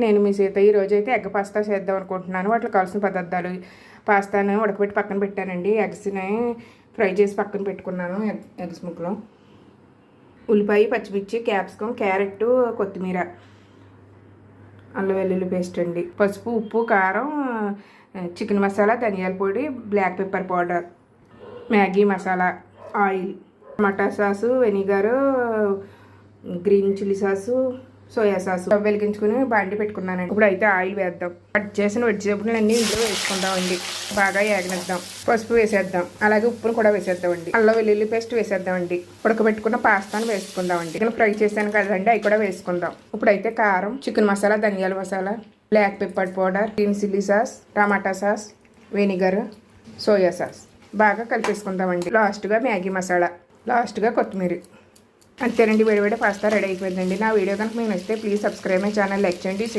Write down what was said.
నేను మీ సీత ఈరోజు అయితే ఎగ్ పాస్తా చేద్దాం అనుకుంటున్నాను. వాటికి కావాల్సిన పదార్థాలు: పాస్తాను ఉడకబెట్టి పక్కన పెట్టానండి, ఎగ్స్ని ఫ్రై చేసి పక్కన పెట్టుకున్నాను, ఎగ్స్ ముక్కలు, ఉల్లిపాయ, పచ్చిమిర్చి, క్యాప్సికమ్, క్యారెట్, కొత్తిమీర, అల్లం వెల్లుల్లి పేస్ట్ అండి, పసుపు, ఉప్పు, కారం, చికెన్ మసాలా, ధనియాల పొడి, black pepper powder, Maggi masala, oil, tomato sauce, vinegar, green chilli sauce, soya sauce. వెలిగించుకుని బాండి పెట్టుకున్నానండి. ఇప్పుడు అయితే ఆయిల్ వేద్దాం. కట్ చేసిన వెజిటేబుల్ అన్నీ ఇందులో వేసుకుందామండి. బాగా ఏగనిద్దాం. పసుపు వేసేద్దాం, అలాగే ఉప్పును కూడా వేసేద్దామండి. అల్లం వెల్లుల్లి పేస్ట్ వేసేద్దామండి. ఉడకబెట్టుకున్న పాస్తాను వేసుకుందామండి. చికెన్ ఫ్రై చేశాను కదండి, అవి కూడా వేసుకుందాం. ఇప్పుడైతే కారం, చికెన్ మసాలా, ధనియాల masala, black pepper powder, green chilli sauce, tomato sauce, vinegar, soya sauce బాగా కలిపేసుకుందామండి. లాస్ట్గా మ్యాగీ మసాలా, లాస్ట్గా కొత్తిమీర. అంతేనండి, వేడివేడి పాస్తా రెడీ అయిపోయిందండి. నా వీడియో కనుక మీకు నచ్చితే please subscribe my channel, like చేయండి, షేర్